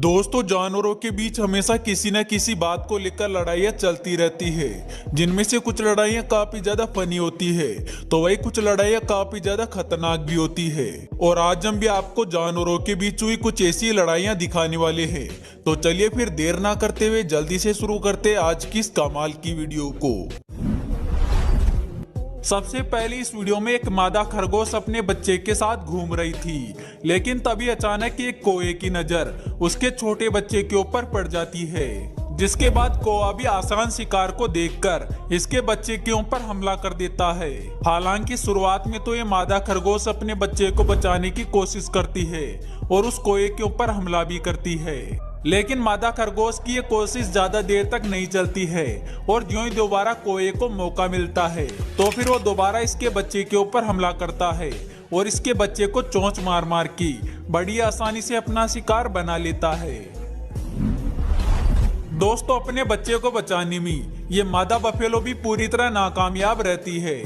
दोस्तों, जानवरों के बीच हमेशा किसी न किसी बात को लेकर लड़ाइयाँ चलती रहती है, जिनमें से कुछ लड़ाइयाँ काफी ज्यादा फनी होती है तो वही कुछ लड़ाइयाँ काफी ज्यादा खतरनाक भी होती है। और आज हम भी आपको जानवरों के बीच हुई कुछ ऐसी लड़ाइयाँ दिखाने वाले हैं। तो चलिए फिर देर ना करते हुए जल्दी से शुरू करते हैं आज की इस कमाल की वीडियो को। सबसे पहले इस वीडियो में एक मादा खरगोश अपने बच्चे के साथ घूम रही थी, लेकिन तभी अचानक एक कोए की नजर उसके छोटे बच्चे के ऊपर पड़ जाती है, जिसके बाद कौआ भी आसान शिकार को देखकर इसके बच्चे के ऊपर हमला कर देता है। हालांकि शुरुआत में तो ये मादा खरगोश अपने बच्चे को बचाने की कोशिश करती है और उस कोए के ऊपर हमला भी करती है, लेकिन मादा खरगोश की ये कोशिश ज्यादा देर तक नहीं चलती है और ज्यों ही दोबारा कोए को मौका मिलता है तो फिर वो दोबारा इसके बच्चे के ऊपर हमला करता है और इसके बच्चे को चोंच मार मार के बड़ी आसानी से अपना शिकार बना लेता है। दोस्तों, अपने बच्चे को बचाने में ये मादा बफेलो भी पूरी तरह नाकामयाब रहती है,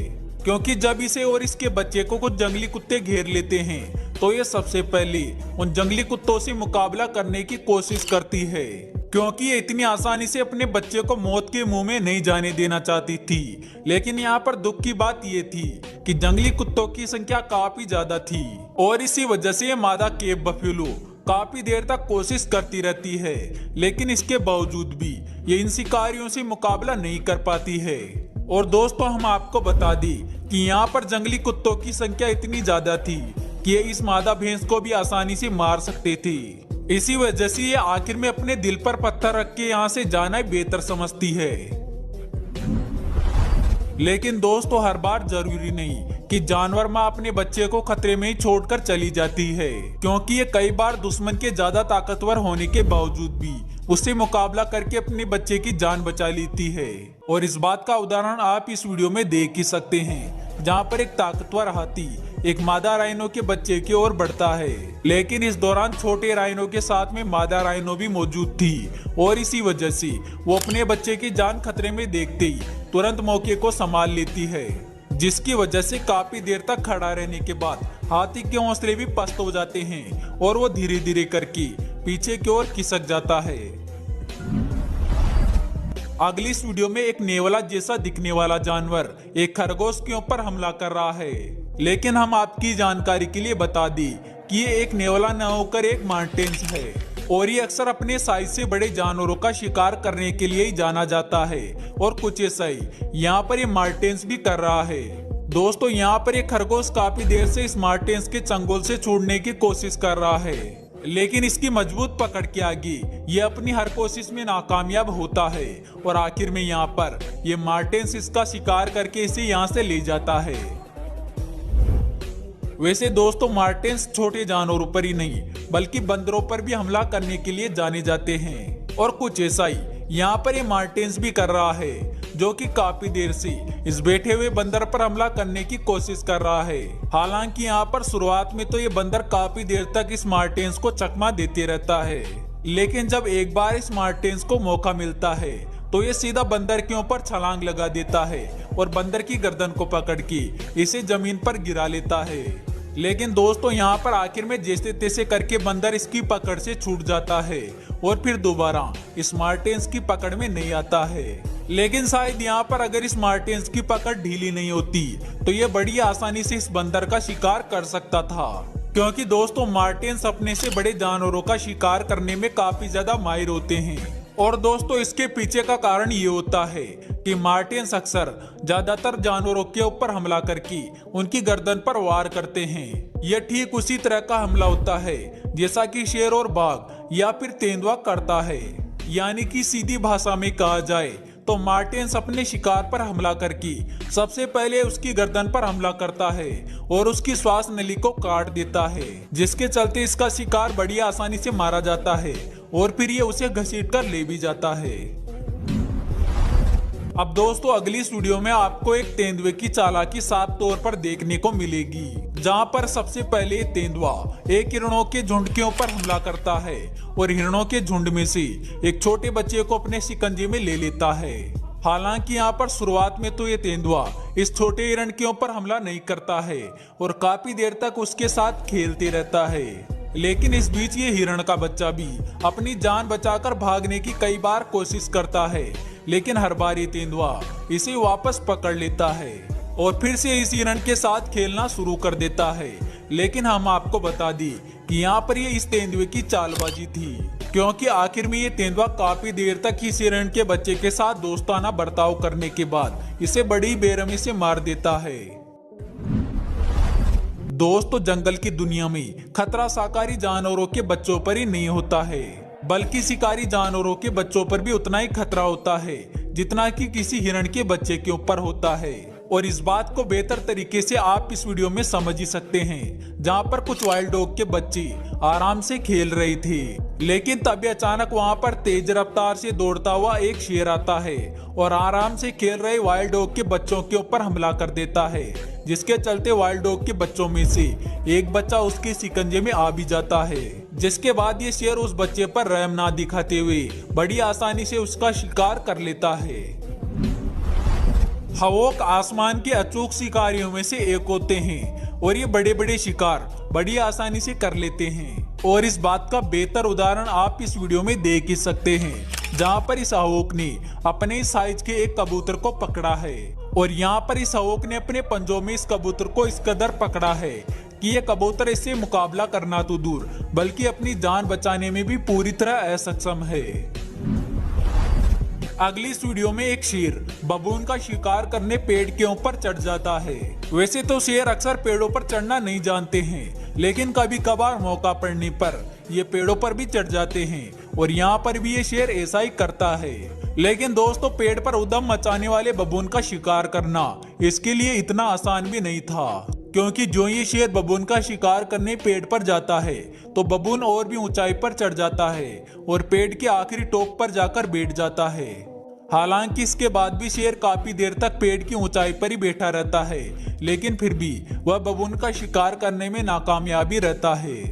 क्योंकि जब इसे और इसके बच्चे को कुछ जंगली कुत्ते घेर लेते हैं तो ये सबसे पहले उन जंगली कुत्तों से मुकाबला करने की कोशिश करती है, क्योंकि ये इतनी आसानी से अपने बच्चे को मौत के मुंह में नहीं जाने देना चाहती थी। लेकिन यहाँ पर दुख की बात ये थी कि जंगली कुत्तों की संख्या काफी ज्यादा थी और इसी वजह से ये मादा केप बफेलो काफी देर तक कोशिश करती रहती है, लेकिन इसके बावजूद भी ये इन शिकारियों से मुकाबला नहीं कर पाती है। और दोस्तों, हम आपको बता दें कि यहाँ पर जंगली कुत्तों की संख्या इतनी ज्यादा थी कि ये इस मादा भैंस को भी आसानी से मार सकते थे। इसी वजह से ये आखिर में अपने दिल पर पत्थर रख के यहाँ से जाना बेहतर समझती है। लेकिन दोस्तों, हर बार जरूरी नहीं कि जानवर माँ अपने बच्चे को खतरे में ही छोड़कर चली जाती है, क्योंकि ये कई बार दुश्मन के ज्यादा ताकतवर होने के बावजूद भी उससे मुकाबला करके अपने बच्चे की जान बचा लेती है। और इस बात का उदाहरण आप इस वीडियो में देख ही सकते हैं, जहाँ पर एक ताकतवर हाथी एक मादा राइनो के बच्चे की ओर बढ़ता है, लेकिन इस दौरान छोटे राइनो के साथ में मादा राइनो भी मौजूद थी और इसी वजह से वो अपने बच्चे की जान खतरे में देखते ही तुरंत मौके को संभाल लेती है, जिसकी वजह से काफी देर तक खड़ा रहने के बाद हाथी के हौसले भी पस्त हो जाते हैं और वो धीरे धीरे करके पीछे की ओर खिसक जाता है। अगली इस वीडियो में एक नेवला जैसा दिखने वाला जानवर एक खरगोश के ऊपर हमला कर रहा है, लेकिन हम आपकी जानकारी के लिए बता दी कि ये एक नेवला न होकर एक मार्टेंस है और ये अक्सर अपने साइज से बड़े जानवरों का शिकार करने के लिए ही जाना जाता है और कुछ ऐसा ही यहाँ पर ये मार्टेंस भी कर रहा है। दोस्तों, यहाँ पर ये खरगोश काफी देर से इस मार्टेंस के चंगुल से छूटने की कोशिश कर रहा है, लेकिन इसकी मजबूत पकड़ के आगे ये अपनी हर कोशिश में नाकामयाब होता है और आखिर में यहाँ पर ये मार्टेंस इसका शिकार करके इसे यहाँ से ले जाता है। वैसे दोस्तों, मार्टेंस छोटे जानवरों पर ही नहीं बल्कि बंदरों पर भी हमला करने के लिए जाने जाते हैं और कुछ ऐसा ही यहाँ पर ये मार्टेंस भी कर रहा है, जो कि काफी देर से इस बैठे हुए बंदर पर हमला करने की कोशिश कर रहा है। हालांकि यहाँ पर शुरुआत में तो ये बंदर काफी देर तक इस मार्टेंस को चकमा देते रहता है, लेकिन जब एक बार इस मार्टेंस को मौका मिलता है तो ये सीधा बंदर के ऊपर छलांग लगा देता है और बंदर की गर्दन को पकड़ के इसे जमीन पर गिरा लेता है। लेकिन दोस्तों, यहाँ पर आखिर में जैसे तैसे करके बंदर इसकी पकड़ से छूट जाता है और फिर दोबारा इस मार्टेंस की पकड़ में नहीं आता है। लेकिन शायद यहाँ पर अगर इस मार्टेंस की पकड़ ढीली नहीं होती तो ये बड़ी आसानी से इस बंदर का शिकार कर सकता था, क्योंकि दोस्तों, मार्टेंस अपने से बड़े जानवरों का शिकार करने में काफी ज्यादा माहिर होते हैं। और दोस्तों, इसके पीछे का कारण ये होता है कि मार्टेंस अक्सर ज्यादातर जानवरों के ऊपर हमला करके उनकी गर्दन पर वार करते हैं। यह ठीक उसी तरह का हमला होता है जैसा कि शेर और बाघ या फिर तेंदुआ करता है, यानी कि सीधी भाषा में कहा जाए तो मार्टेंस अपने शिकार पर हमला करके सबसे पहले उसकी गर्दन पर हमला करता है और उसकी श्वास नली को काट देता है, जिसके चलते इसका शिकार बड़ी आसानी से मारा जाता है और फिर ये उसे घसीटकर ले भी जाता है। अब दोस्तों, अगली इस वीडियो में आपको एक तेंदुए की चालाकी साफ तौर पर देखने को मिलेगी, जहां पर सबसे पहले तेंदुआ एक हिरणों के झुंड के ऊपर हमला करता है और हिरणों के झुंड में से एक छोटे बच्चे को अपने शिकंजे में ले लेता है। हालांकि यहाँ पर शुरुआत में तो ये तेंदुआ इस छोटे हिरण के ऊपर हमला नहीं करता है और काफी देर तक उसके साथ खेलते रहता है, लेकिन इस बीच ये हिरण का बच्चा भी अपनी जान बचाकर भागने की कई बार कोशिश करता है, लेकिन हर बार ये तेंदुआ इसे वापस पकड़ लेता है और फिर से इस हिरण के साथ खेलना शुरू कर देता है। लेकिन हम आपको बता दी कि यहाँ पर ये इस तेंदुए की चालबाजी थी, क्योंकि आखिर में ये तेंदुआ काफी देर तक इस हिरण के बच्चे के साथ दोस्ताना बर्ताव करने के बाद इसे बड़ी बेरहमी से मार देता है। दोस्तों, जंगल की दुनिया में खतरा शाकाहारी जानवरों के बच्चों पर ही नहीं होता है, बल्कि शिकारी जानवरों के बच्चों पर भी उतना ही खतरा होता है जितना कि किसी हिरण के बच्चे के ऊपर होता है। और इस बात को बेहतर तरीके से आप इस वीडियो में समझ ही सकते हैं, जहां पर कुछ वाइल्ड डॉग के बच्चे आराम से खेल रहे थे, लेकिन तभी अचानक वहां पर तेज रफ्तार से दौड़ता हुआ एक शेर आता है और आराम से खेल रहे वाइल्ड डॉग के बच्चों के ऊपर हमला कर देता है, जिसके चलते वाइल्ड डॉग के बच्चों में से एक बच्चा उसके शिकंजे में आ भी जाता है। जिसके बाद ये शेर उस बच्चे पर रहम ना दिखाते हुए बड़ी आसानी से उसका शिकार कर लेता है। हवोक आसमान के अचूक शिकारियों में से एक होते हैं और ये बड़े बड़े शिकार बड़ी आसानी से कर लेते हैं। और इस बात का बेहतर उदाहरण आप इस वीडियो में देख ही सकते हैं, जहां पर इस हवोक ने अपने साइज के एक कबूतर को पकड़ा है और यहाँ पर इस हवोक ने अपने पंजों में इस कबूतर को इस कदर पकड़ा है कि ये कबूतर इससे मुकाबला करना तो दूर बल्कि अपनी जान बचाने में भी पूरी तरह असक्षम है। अगली इस वीडियो में एक शेर बबून का शिकार करने पेड़ के ऊपर चढ़ जाता है। वैसे तो शेर अक्सर पेड़ों पर चढ़ना नहीं जानते हैं, लेकिन कभी कभार मौका पड़ने पर ये पेड़ों पर भी चढ़ जाते हैं और यहाँ पर भी ये शेर ऐसा ही करता है। लेकिन दोस्तों, पेड़ पर उद्यम मचाने वाले बबून का शिकार करना इसके लिए इतना आसान भी नहीं था, क्योंकि जो ये शेर बबून का शिकार करने पेड़ पर जाता है तो बबून और भी ऊंचाई पर चढ़ जाता है और पेड़ के आखिरी टॉप पर जाकर बैठ जाता है। हालांकि इसके बाद भी शेर काफी देर तक पेड़ की ऊंचाई पर ही बैठा रहता है, लेकिन फिर भी वह बबून का शिकार करने में नाकामयाबी रहता है।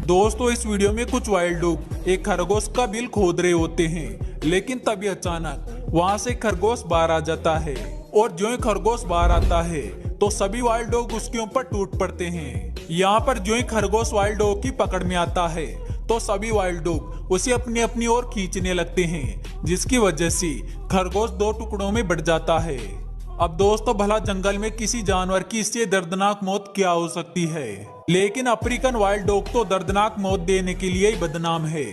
दोस्तों, इस वीडियो में कुछ वाइल्ड डॉग एक खरगोश का बिल खोद रहे होते हैं, लेकिन तभी अचानक वहां से खरगोश बाहर आ जाता है और जो ही खरगोश बाहर आता है तो सभी वाइल्ड डॉग उसके ऊपर टूट पड़ते हैं। यहाँ पर जो ही खरगोश वाइल्ड डॉग की पकड़ में आता है तो सभी वाइल्ड डॉग उसे अपनी अपनी ओर खींचने लगते हैं, जिसकी वजह से खरगोश दो टुकड़ों में बढ़ जाता है। अब दोस्तों, भला जंगल में किसी जानवर की इससे दर्दनाक मौत क्या हो सकती है, लेकिन अफ्रीकन वाइल्ड डॉग तो दर्दनाक मौत देने के लिए ही बदनाम है।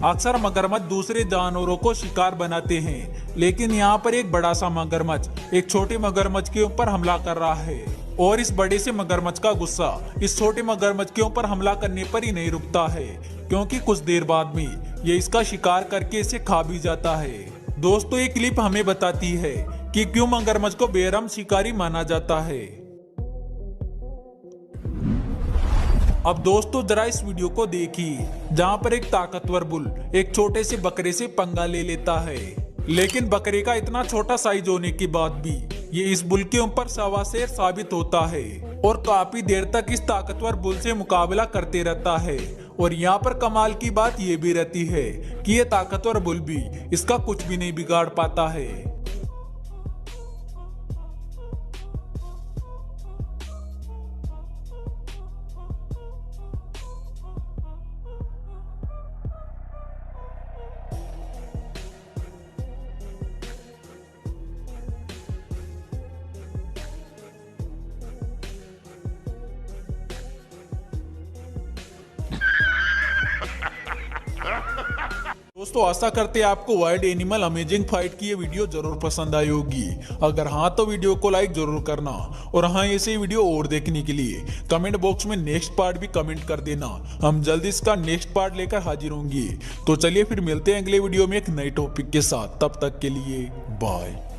अक्सर मगरमच्छ दूसरे जानवरों को शिकार बनाते हैं, लेकिन यहाँ पर एक बड़ा सा मगरमच्छ एक छोटे मगरमच्छ के ऊपर हमला कर रहा है और इस बड़े से मगरमच्छ का गुस्सा इस छोटे मगरमच्छ के ऊपर हमला करने पर ही नहीं रुकता है, क्योंकि कुछ देर बाद में ये इसका शिकार करके इसे खा भी जाता है। दोस्तों, ये क्लिप हमें बताती है कि क्यों मगरमच्छ को बेरहम शिकारी माना जाता है। अब दोस्तों, जरा इस वीडियो को देखिए, जहां पर एक ताकतवर बुल एक छोटे से बकरे से पंगा ले लेता है, लेकिन बकरे का इतना छोटा साइज होने के बाद भी ये इस बुल के ऊपर सवाशेर साबित होता है और काफी देर तक इस ताकतवर बुल से मुकाबला करते रहता है। और यहाँ पर कमाल की बात ये भी रहती है कि ये ताकतवर बुल भी इसका कुछ भी नहीं बिगाड़ पाता है। दोस्तों, आशा करते हैं आपको वाइल्ड एनिमल अमेजिंग फाइट की ये वीडियो जरूर पसंद आई होगी। अगर हाँ तो वीडियो को लाइक जरूर करना और हाँ, ऐसे वीडियो और देखने के लिए कमेंट बॉक्स में नेक्स्ट पार्ट भी कमेंट कर देना। हम जल्दी इसका नेक्स्ट पार्ट लेकर हाजिर होंगे। तो चलिए फिर मिलते हैं अगले वीडियो में एक नए टॉपिक के साथ। तब तक के लिए बाय।